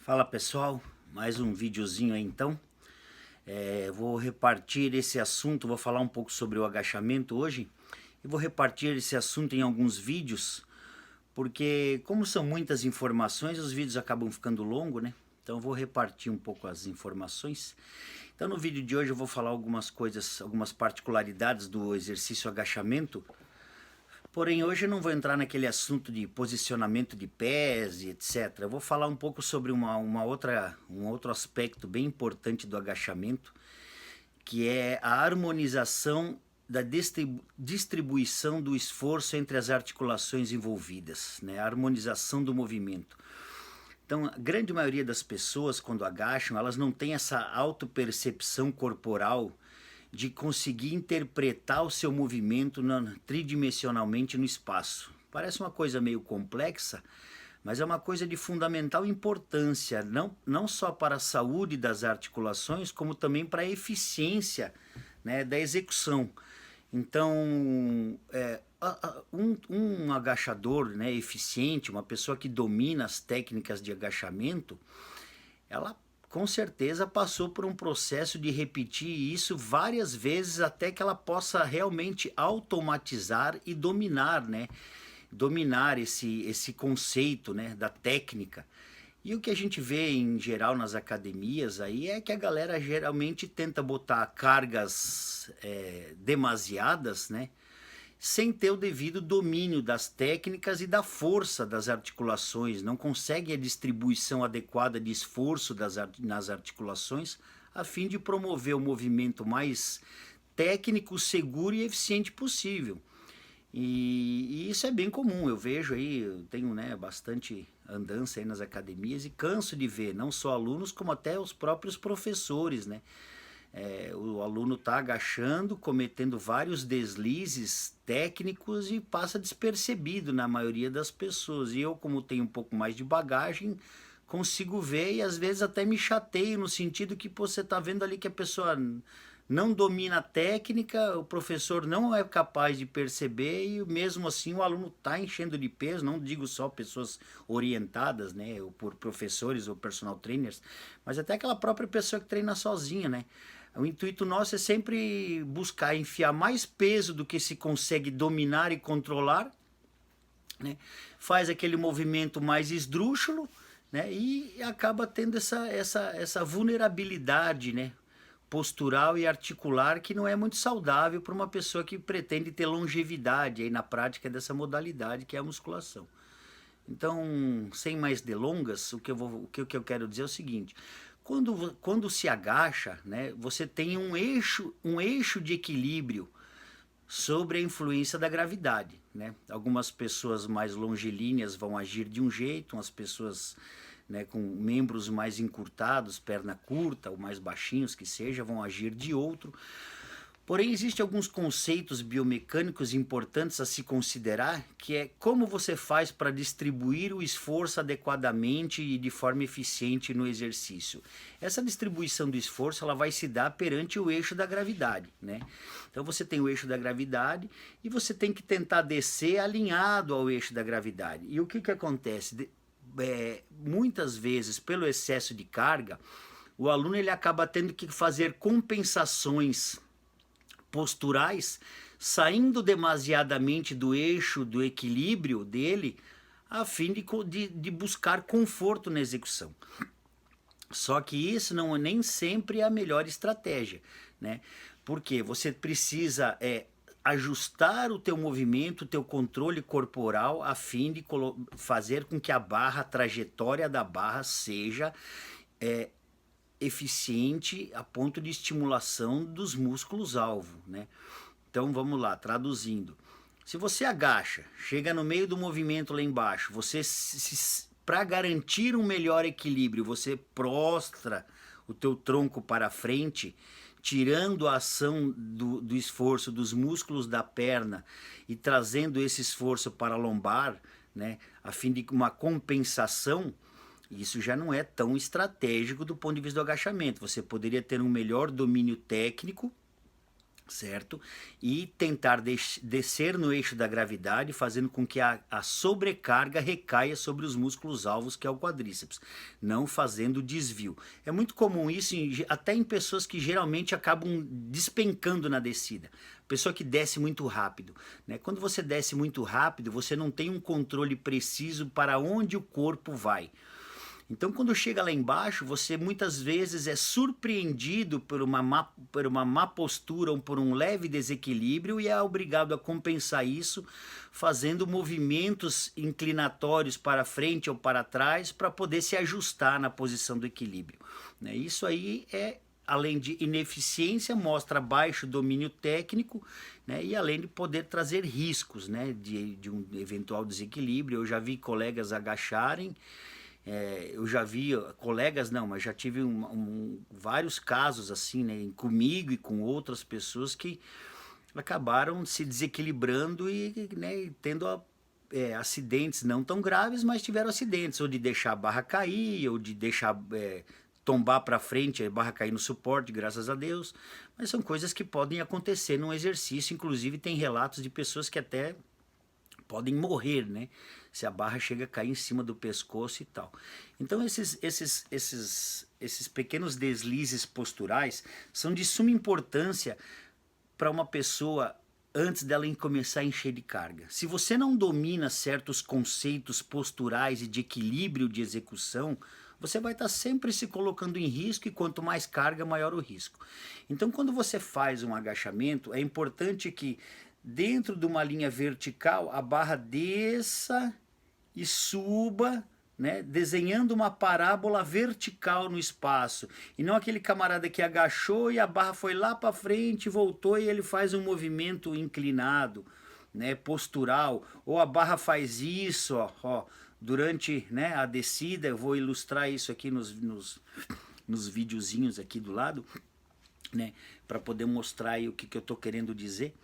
Fala pessoal, mais um videozinho aí então. Vou repartir esse assunto, vou falar um pouco sobre o agachamento hoje e vou repartir esse assunto em alguns vídeos, porque como são muitas informações, os vídeos acabam ficando longos, né? Então eu vou repartir um pouco as informações. Então no vídeo de hoje eu vou falar algumas coisas, algumas particularidades do exercício agachamento. Porém, hoje eu não vou entrar naquele assunto de posicionamento de pés e etc. Eu vou falar um pouco sobre um outro aspecto bem importante do agachamento, que é a harmonização da distribuição do esforço entre as articulações envolvidas, né? A harmonização do movimento. Então, a grande maioria das pessoas, quando agacham, elas não têm essa autopercepção corporal de conseguir interpretar o seu movimento tridimensionalmente no espaço. Parece uma coisa meio complexa, mas é uma coisa de fundamental importância, não só para a saúde das articulações, como também para a eficiência, né, da execução. Então, um agachador, né, eficiente, uma pessoa que domina as técnicas de agachamento, ela com certeza passou por um processo de repetir isso várias vezes até que ela possa realmente automatizar e dominar, né? Dominar esse conceito, né, da técnica. E o que a gente vê em geral nas academias aí é que a galera geralmente tenta botar cargas demasiadas, né? Sem ter o devido domínio das técnicas e da força das articulações, não consegue a distribuição adequada de esforço nas articulações, a fim de promover o movimento mais técnico, seguro e eficiente possível. E isso é bem comum, eu vejo aí, eu tenho, né, bastante andança aí nas academias e canso de ver, não só alunos, como até os próprios professores, né? O aluno está agachando, cometendo vários deslizes técnicos e passa despercebido na maioria das pessoas. E eu, como tenho um pouco mais de bagagem, consigo ver e às vezes até me chateio no sentido que pô, você está vendo ali que a pessoa não domina a técnica, o professor não é capaz de perceber e mesmo assim o aluno está enchendo de peso, não digo só pessoas orientadas, né, ou por professores ou personal trainers, mas até aquela própria pessoa que treina sozinha, né? O intuito nosso é sempre buscar enfiar mais peso do que se consegue dominar e controlar, né? Faz aquele movimento mais esdrúxulo, né? E acaba tendo essa vulnerabilidade, né, postural e articular que não é muito saudável para uma pessoa que pretende ter longevidade aí na prática dessa modalidade que é a musculação. Então, sem mais delongas, o que eu quero dizer é o seguinte: quando se agacha, né, você tem um eixo de equilíbrio sobre a influência da gravidade, né? Algumas pessoas mais longilíneas vão agir de um jeito, umas pessoas, né, com membros mais encurtados, perna curta ou mais baixinhos que seja, vão agir de outro. Porém, existem alguns conceitos biomecânicos importantes a se considerar, que é como você faz para distribuir o esforço adequadamente e de forma eficiente no exercício. Essa distribuição do esforço ela vai se dar perante o eixo da gravidade, né? Então você tem o eixo da gravidade e você tem que tentar descer alinhado ao eixo da gravidade. E o que acontece? Muitas vezes, pelo excesso de carga, o aluno ele acaba tendo que fazer compensações posturais, saindo demasiadamente do eixo do equilíbrio dele, a fim de buscar conforto na execução. Só que isso não é nem sempre a melhor estratégia, né? Porque você precisa ajustar o teu movimento, o teu controle corporal, a fim de fazer com que a trajetória da barra seja eficiente a ponto de estimulação dos músculos-alvo, né? Então vamos lá, traduzindo. Se você agacha, chega no meio do movimento lá embaixo, para garantir um melhor equilíbrio, você prostra o teu tronco para frente, tirando a ação do esforço dos músculos da perna e trazendo esse esforço para a lombar, né, a fim de uma compensação. Isso já não é tão estratégico do ponto de vista do agachamento. Você poderia ter um melhor domínio técnico certo? E tentar descer no eixo da gravidade, fazendo com que a sobrecarga recaia sobre os músculos alvos, que é o quadríceps, não fazendo desvio. É muito comum isso até em pessoas que geralmente acabam despencando na descida. Pessoa que desce muito rápido, né? Quando você desce muito rápido, você não tem um controle preciso para onde o corpo vai. Então, quando chega lá embaixo, você muitas vezes é surpreendido por uma má postura ou por um leve desequilíbrio e é obrigado a compensar isso fazendo movimentos inclinatórios para frente ou para trás para poder se ajustar na posição do equilíbrio, né? Isso aí é, além de ineficiência, mostra baixo domínio técnico, né? E além de poder trazer riscos, né? De um eventual desequilíbrio. Eu já vi colegas agacharem. Eu já vi colegas, não, mas já tive vários casos assim, né, comigo e com outras pessoas que acabaram se desequilibrando e, né, tendo acidentes não tão graves, mas tiveram acidentes, ou de deixar a barra cair, ou de deixar tombar para frente, a barra cair no suporte, graças a Deus. Mas são coisas que podem acontecer num exercício, inclusive tem relatos de pessoas que até podem morrer, né? Se a barra chega a cair em cima do pescoço e tal. Então esses pequenos deslizes posturais são de suma importância para uma pessoa antes dela começar a encher de carga. Se você não domina certos conceitos posturais e de equilíbrio de execução, você vai estar sempre se colocando em risco e quanto mais carga, maior o risco. Então, quando você faz um agachamento, é importante que dentro de uma linha vertical a barra desça e suba, né, desenhando uma parábola vertical no espaço, e não aquele camarada que agachou e a barra foi lá para frente, voltou e ele faz um movimento inclinado, né, postural, ou a barra faz isso, ó, durante, né, a descida. Eu vou ilustrar isso aqui nos videozinhos aqui do lado, né, para poder mostrar aí o que eu estou querendo dizer.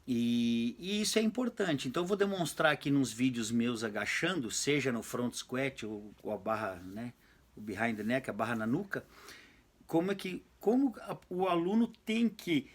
E isso é importante. Então eu vou demonstrar aqui nos vídeos meus agachando, seja no front squat ou a barra, né, o behind the neck, a barra na nuca, como o aluno tem que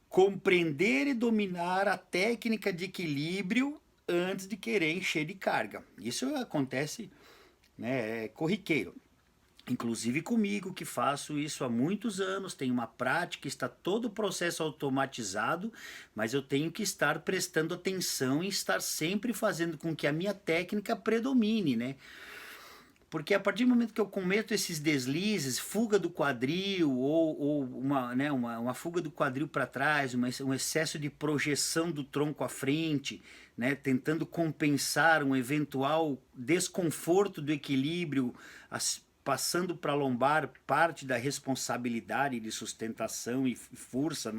compreender e dominar a técnica de equilíbrio antes de querer encher de carga. Isso acontece, né, é corriqueiro. Inclusive comigo, que faço isso há muitos anos, tenho uma prática, está todo o processo automatizado, mas eu tenho que estar prestando atenção e estar sempre fazendo com que a minha técnica predomine, né? Porque a partir do momento que eu cometo esses deslizes, fuga do quadril ou uma fuga do quadril para trás, um excesso de projeção do tronco à frente, né, tentando compensar um eventual desconforto do equilíbrio, passando para a lombar parte da responsabilidade de sustentação e força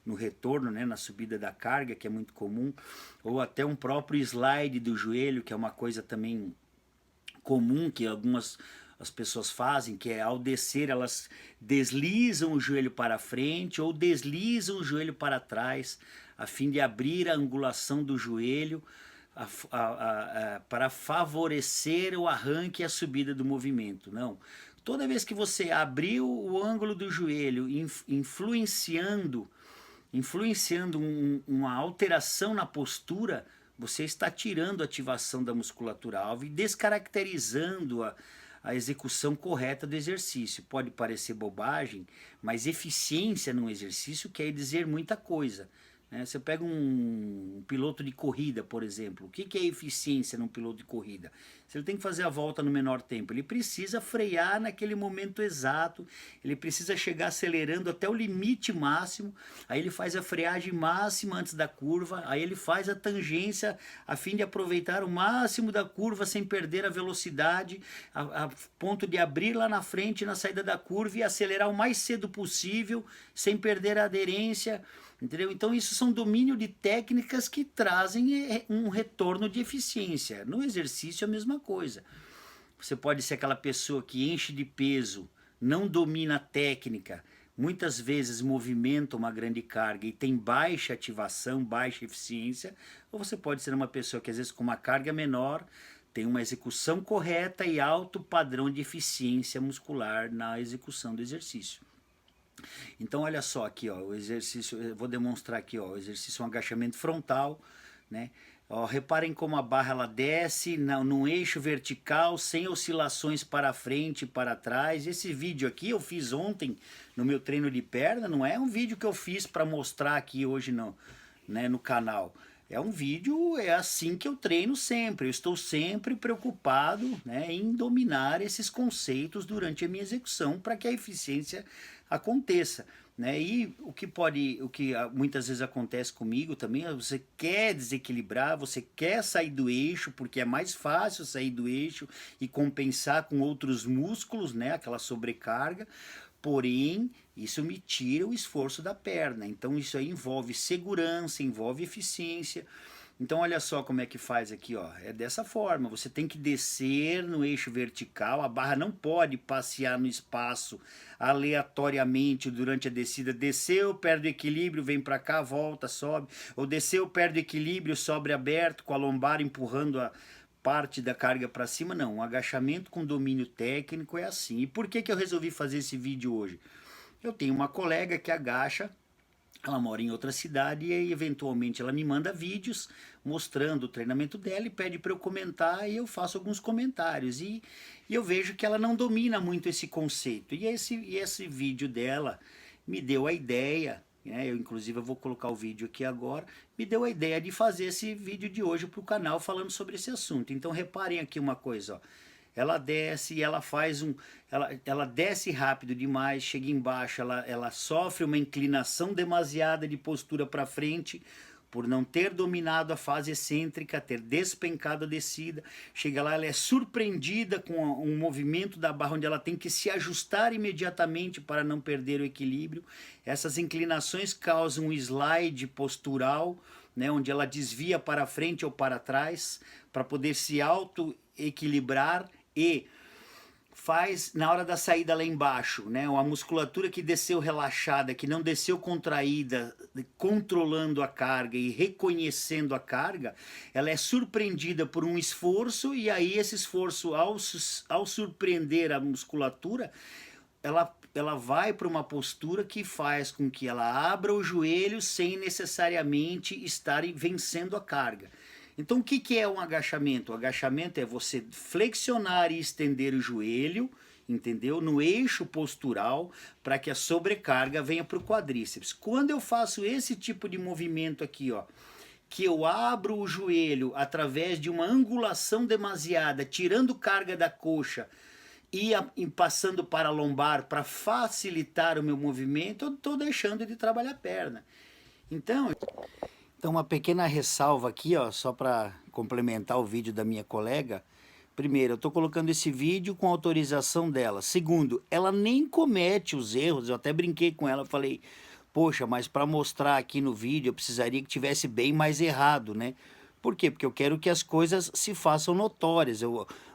no retorno, né, na subida da carga, que é muito comum, ou até um próprio slide do joelho, que é uma coisa também comum que as pessoas fazem, que é ao descer elas deslizam o joelho para frente ou deslizam o joelho para trás, a fim de abrir a angulação do joelho para favorecer o arranque e a subida do movimento. Não. Toda vez que você abrir o ângulo do joelho, influenciando uma alteração na postura, você está tirando a ativação da musculatura alva e descaracterizando a execução correta do exercício. Pode parecer bobagem, mas eficiência num exercício quer dizer muita coisa. Você pega um piloto de corrida, por exemplo. O que é eficiência num piloto de corrida? Se ele tem que fazer a volta no menor tempo, ele precisa frear naquele momento exato, ele precisa chegar acelerando até o limite máximo, aí ele faz a freagem máxima antes da curva, aí ele faz a tangência a fim de aproveitar o máximo da curva sem perder a velocidade, a ponto de abrir lá na frente na saída da curva e acelerar o mais cedo possível sem perder a aderência. Entendeu? Então isso são domínio de técnicas que trazem um retorno de eficiência. No exercício é a mesma coisa. Você pode ser aquela pessoa que enche de peso, não domina a técnica, muitas vezes movimenta uma grande carga e tem baixa ativação, baixa eficiência, ou você pode ser uma pessoa que às vezes com uma carga menor tem uma execução correta e alto padrão de eficiência muscular na execução do exercício. Então olha só aqui, ó, o exercício, eu vou demonstrar aqui, ó, o exercício é um agachamento frontal, né? Ó, reparem como a barra ela desce num eixo vertical, sem oscilações para frente e para trás. Esse vídeo aqui eu fiz ontem no meu treino de perna, não é um vídeo que eu fiz para mostrar aqui hoje não, né, no canal. É um vídeo, é assim que eu treino sempre. Eu estou sempre preocupado, né, em dominar esses conceitos durante a minha execução para que a eficiência aconteça, né? E o que muitas vezes acontece comigo também, é você quer desequilibrar, você quer sair do eixo, porque é mais fácil sair do eixo e compensar com outros músculos, né, aquela sobrecarga. Porém, isso me tira o esforço da perna. Então isso aí envolve segurança, envolve eficiência. Então olha só como é que faz aqui, ó. É dessa forma, você tem que descer no eixo vertical, a barra não pode passear no espaço aleatoriamente durante a descida. Desceu, perde o equilíbrio, vem para cá, volta, sobe. Ou desceu, perde o equilíbrio, sobe aberto, com a lombar empurrando a parte da carga para cima. Não, um agachamento com domínio técnico é assim. E por que que eu resolvi fazer esse vídeo hoje? Eu tenho uma colega que agacha, ela mora em outra cidade e eventualmente ela me manda vídeos mostrando o treinamento dela e pede para eu comentar e eu faço alguns comentários. E eu vejo que ela não domina muito esse conceito. E esse vídeo dela me deu a ideia, né? Eu inclusive eu vou colocar o vídeo aqui agora, me deu a ideia de fazer esse vídeo de hoje para o canal falando sobre esse assunto. Então reparem aqui uma coisa, ó. Ela desce e ela faz ela desce rápido demais, chega embaixo, ela sofre uma inclinação demasiada de postura para frente, por não ter dominado a fase excêntrica, ter despencado a descida. Chega lá, ela é surpreendida com um movimento da barra onde ela tem que se ajustar imediatamente para não perder o equilíbrio. Essas inclinações causam um slide postural, né, onde ela desvia para frente ou para trás para poder se auto-equilibrar e faz na hora da saída lá embaixo, né? Uma musculatura que desceu relaxada, que não desceu contraída, controlando a carga e reconhecendo a carga, ela é surpreendida por um esforço e aí esse esforço, ao surpreender a musculatura, ela vai para uma postura que faz com que ela abra o joelho sem necessariamente estar vencendo a carga. Então o que que é um agachamento? O agachamento é você flexionar e estender o joelho, entendeu? No eixo postural, para que a sobrecarga venha para o quadríceps. Quando eu faço esse tipo de movimento aqui, ó, que eu abro o joelho através de uma angulação demasiada, tirando carga da coxa e passando para a lombar para facilitar o meu movimento, eu estou deixando de trabalhar a perna. Então uma pequena ressalva aqui, ó, só para complementar o vídeo da minha colega. Primeiro, eu estou colocando esse vídeo com autorização dela. Segundo, ela nem comete os erros. Eu até brinquei com ela, falei, poxa, mas para mostrar aqui no vídeo eu precisaria que tivesse bem mais errado, né? Por quê? Porque eu quero que as coisas se façam notórias.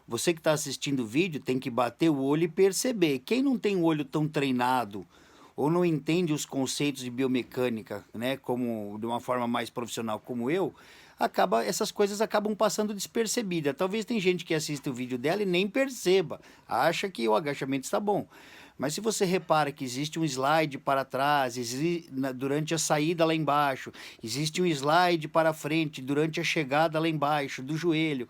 Você que está assistindo o vídeo tem que bater o olho e perceber. Quem não tem o olho tão treinado ou não entende os conceitos de biomecânica, né, como de uma forma mais profissional como eu, essas coisas acabam passando despercebidas. Talvez tem gente que assiste o vídeo dela e nem perceba, acha que o agachamento está bom. Mas se você repara que existe um slide para trás, durante a saída lá embaixo, existe um slide para frente durante a chegada lá embaixo do joelho.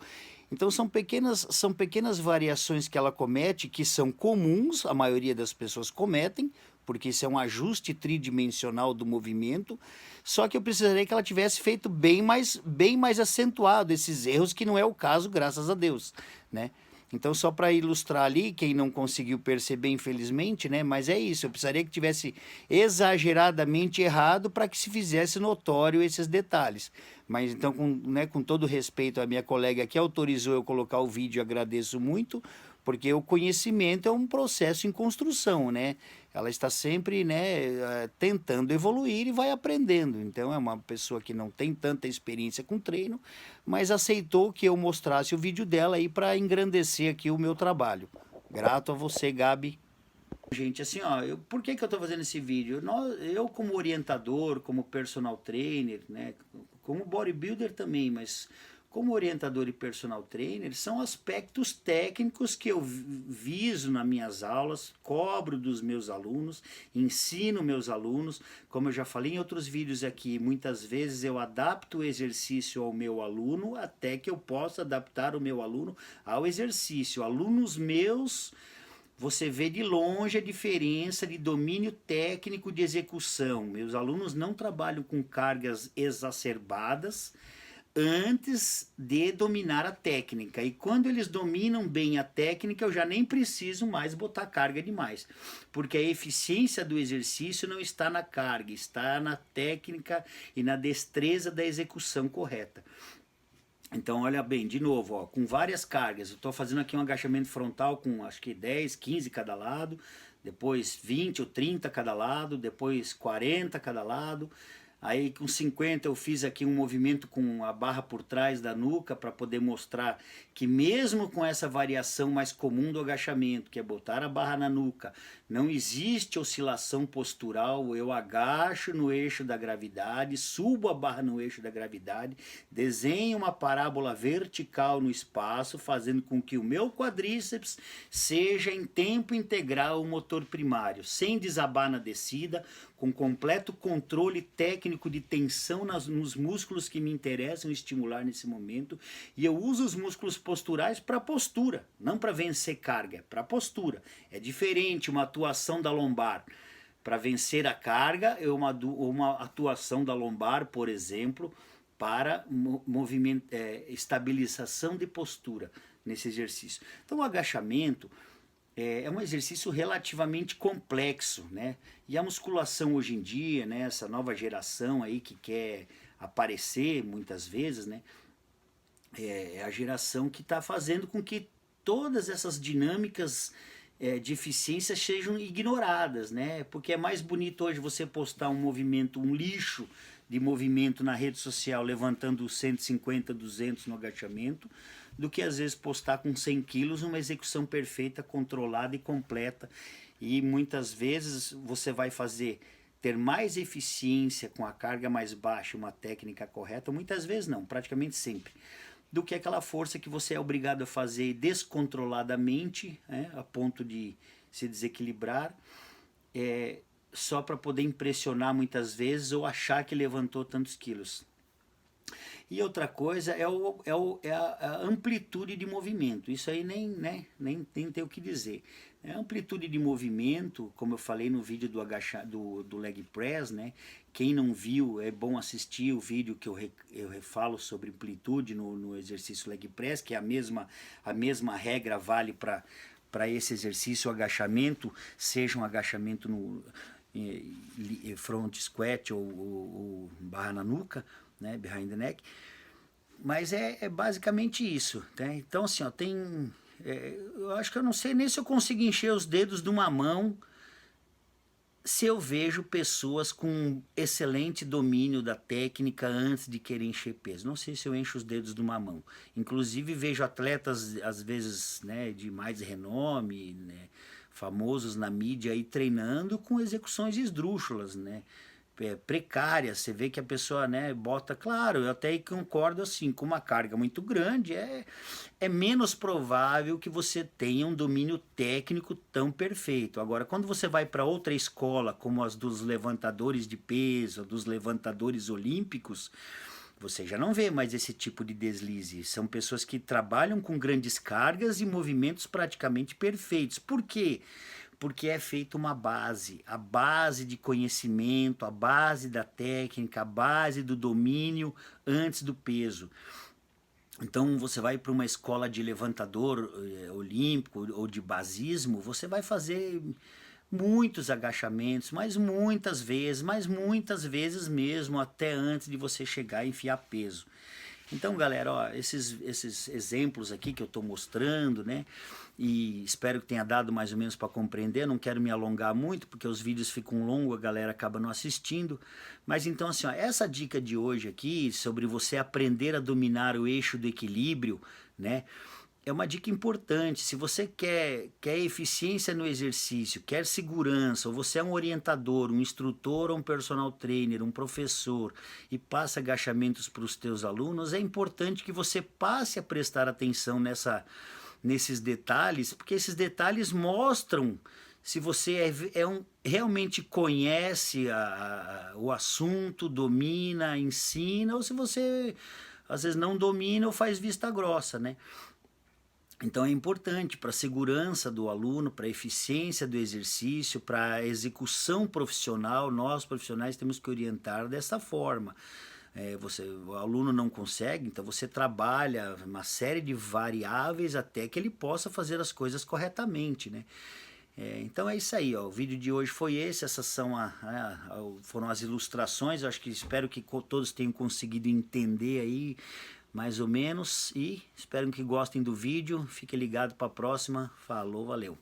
Então são pequenas variações que ela comete, que são comuns, a maioria das pessoas cometem, porque isso é um ajuste tridimensional do movimento, só que eu precisaria que ela tivesse feito bem mais acentuado esses erros, que não é o caso, graças a Deus, né? Então, só para ilustrar ali, quem não conseguiu perceber, infelizmente, né? Mas é isso, eu precisaria que tivesse exageradamente errado para que se fizesse notório esses detalhes. Mas então, com todo respeito, a minha colega que autorizou eu colocar o vídeo, agradeço muito, porque o conhecimento é um processo em construção, né? Ela está sempre, né, tentando evoluir e vai aprendendo. Então é uma pessoa que não tem tanta experiência com treino, mas aceitou que eu mostrasse o vídeo dela aí para engrandecer aqui o meu trabalho. Grato a você, Gabi. Gente, assim, ó, por que que eu estou fazendo esse vídeo? Eu como orientador, como personal trainer, né, como bodybuilder também, mas como orientador e personal trainer, são aspectos técnicos que eu viso nas minhas aulas, cobro dos meus alunos, ensino meus alunos. Como eu já falei em outros vídeos aqui, muitas vezes eu adapto o exercício ao meu aluno até que eu possa adaptar o meu aluno ao exercício. Alunos meus, você vê de longe a diferença de domínio técnico de execução. Meus alunos não trabalham com cargas exacerbadas antes de dominar a técnica. E quando eles dominam bem a técnica, eu já nem preciso mais botar carga demais. Porque a eficiência do exercício não está na carga, está na técnica e na destreza da execução correta. Então, olha bem, de novo, ó, com várias cargas. Eu estou fazendo aqui um agachamento frontal com acho que 10, 15 cada lado, depois 20 ou 30 cada lado, depois 40 cada lado. Aí com 50 eu fiz aqui um movimento com a barra por trás da nuca para poder mostrar que mesmo com essa variação mais comum do agachamento, que é botar a barra na nuca, não existe oscilação postural. Eu agacho no eixo da gravidade, subo a barra no eixo da gravidade, desenho uma parábola vertical no espaço, fazendo com que o meu quadríceps seja em tempo integral o motor primário, sem desabar na descida, com completo controle técnico de tensão nos músculos que me interessam estimular nesse momento. E eu uso os músculos posturais para postura, não para vencer carga, para postura. É diferente uma atuação da lombar para vencer a carga e uma atuação da lombar, por exemplo, para estabilização de postura nesse exercício. Então o agachamento é um exercício relativamente complexo, né? E a musculação hoje em dia, né, essa nova geração aí que quer aparecer muitas vezes, né, é a geração que está fazendo com que todas essas dinâmicas de eficiência sejam ignoradas, né? Porque é mais bonito hoje você postar um movimento, um lixo de movimento na rede social levantando 150, 200 no agachamento, do que às vezes postar com 100 quilos uma execução perfeita, controlada e completa. E muitas vezes você vai ter mais eficiência com a carga mais baixa, uma técnica correta, muitas vezes não, praticamente sempre, do que aquela força que você é obrigado a fazer descontroladamente, a ponto de se desequilibrar, só para poder impressionar muitas vezes ou achar que levantou tantos quilos. E outra coisa é a amplitude de movimento. Isso aí nem tem o que dizer. A amplitude de movimento, como eu falei no vídeo do leg press, né? Quem não viu, é bom assistir o vídeo que eu falo sobre amplitude no exercício leg press, que é a mesma regra vale para esse exercício, o agachamento, seja um agachamento no front squat ou barra na nuca, né, behind the neck, mas é basicamente isso, né? Então assim, ó, eu acho que eu não sei nem se eu consigo encher os dedos de uma mão se eu vejo pessoas com excelente domínio da técnica antes de querer encher peso. Não sei se eu encho os dedos de uma mão. Inclusive vejo atletas às vezes, né, de mais renome, né, famosos na mídia aí treinando com execuções esdrúxulas, né, precárias. Você vê que a pessoa, né, bota, claro, eu até concordo assim, com uma carga muito grande é menos provável que você tenha um domínio técnico tão perfeito. Agora, quando você vai para outra escola, como as dos levantadores de peso, dos levantadores olímpicos, você já não vê mais esse tipo de deslize. São pessoas que trabalham com grandes cargas e movimentos praticamente perfeitos. Por quê? Porque é feita uma base, a base de conhecimento, a base da técnica, a base do domínio antes do peso. Então você vai para uma escola de levantador olímpico ou de basismo, você vai fazer muitos agachamentos, mas muitas vezes mesmo, até antes de você chegar a enfiar peso. Então, galera, ó, esses exemplos aqui que eu estou mostrando, né? E espero que tenha dado mais ou menos para compreender. Não quero me alongar muito, porque os vídeos ficam longos, a galera acaba não assistindo. Mas então, assim, ó, essa dica de hoje aqui, sobre você aprender a dominar o eixo do equilíbrio, né? é uma dica importante. Se você quer eficiência no exercício, quer segurança, ou você é um orientador, um instrutor, ou um personal trainer, um professor e passa agachamentos para os teus alunos, é importante que você passe a prestar atenção nesses detalhes, porque esses detalhes mostram se você realmente conhece o assunto, domina, ensina, ou se você às vezes não domina ou faz vista grossa, né? Então é importante para a segurança do aluno, para a eficiência do exercício, para a execução profissional, nós profissionais temos que orientar dessa forma. O aluno não consegue, então você trabalha uma série de variáveis até que ele possa fazer as coisas corretamente, né? Então é isso aí, ó. O vídeo de hoje foi esse, essas foram as ilustrações. Eu acho que espero que todos tenham conseguido entender aí mais ou menos e espero que gostem do vídeo. Fique ligado para a próxima. Falou, valeu.